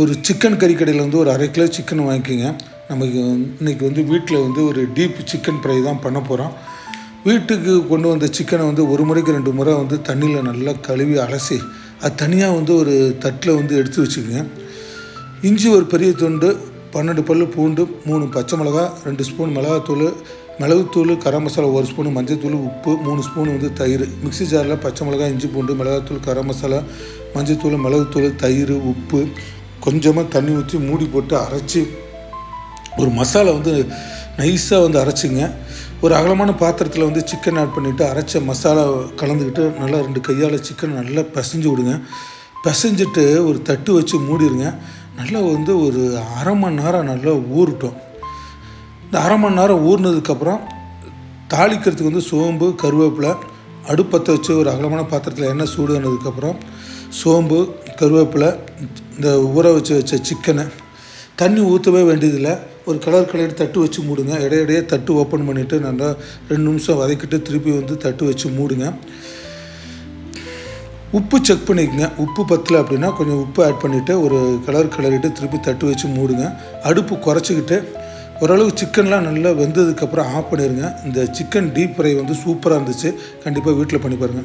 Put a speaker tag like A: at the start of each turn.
A: ஒரு சிக்கன் கறி கடையில் வந்து ஒரு 1/2 கிலோ சிக்கன் வாங்கிக்கோங்க. நமக்கு இன்றைக்கி வந்து வீட்டில் வந்து ஒரு டீப் சிக்கன் ஃப்ரை தான் பண்ண போகிறோம். வீட்டுக்கு கொண்டு வந்த சிக்கனை வந்து ஒரு முறைக்கு 2 முறை வந்து தண்ணியில் நல்லா கழுவி அலசி அது தனியாக வந்து ஒரு தட்டில் வந்து எடுத்து வச்சுக்கோங்க. இஞ்சி ஒரு பெரிய துண்டு, 12 பல் பூண்டு, 3 பச்சை மிளகா, 2 ஸ்பூன் மிளகுத்தூள், கரம் மசாலா 1 ஸ்பூனு, மஞ்சள்தூள், உப்பு 3 ஸ்பூன் வந்து தயிர். மிக்ஸி ஜாரில் பச்சை மிளகா, இஞ்சி பூண்டு, மிளகாத்தூள், கரம் மசாலா, மஞ்சள்தூள், மிளகுத்தூள், தயிர், உப்பு கொஞ்சமாக தண்ணி ஊற்றி மூடி போட்டு அரைச்சி ஒரு மசாலா வந்து நைஸாக வந்து அரைச்சிங்க. ஒரு அகலமான பாத்திரத்தில் வந்து சிக்கன் ஆட் பண்ணிவிட்டு அரைச்ச மசாலா கலந்துக்கிட்டு நல்லா 2 கையால் சிக்கன் நல்லா பிசைஞ்சு விடுங்க. பிசைஞ்சிட்டு ஒரு தட்டு வச்சு மூடிடுங்க. நல்லா வந்து ஒரு 1/2 மணி நேரம் நல்லா ஊறட்டும். இந்த 1/2 மணி நேரம் ஊறினதுக்கப்புறம் தாளிக்கிறதுக்கு வந்து சோம்பு, கருவேப்பிலை அடுப்பத்தை வச்சு ஒரு அகலமான பாத்திரத்தில் எண்ணெய் சூடானதுக்கப்புறம் சோம்பு, கருவேப்பிலை, இந்த ஊற வச்ச சிக்கனை தண்ணி ஊற்றவே வேண்டியதில்லை. ஒரு கலர் தட்டு வச்சு மூடுங்க. இடையிடையே தட்டு ஓப்பன் பண்ணிவிட்டு நல்லா 2 நிமிஷம் வதக்கிட்டு திருப்பி வந்து தட்டு வச்சு மூடுங்க. உப்பு செக் பண்ணிக்கங்க. உப்பு பத்தலை அப்படின்னா கொஞ்சம் உப்பு ஆட் பண்ணிவிட்டு ஒரு கிளறிட்டு திருப்பி தட்டு வச்சு மூடுங்க. அடுப்பு குறைச்சிக்கிட்டு ஓரளவு சிக்கன்லாம் நல்லா வெந்ததுக்கப்புறம் ஆஃப் பண்ணிடுங்க. இந்த சிக்கன் டீப் ஃப்ரை வந்து சூப்பராக இருந்துச்சு. கண்டிப்பாக வீட்டில் பண்ணி பாருங்கள்.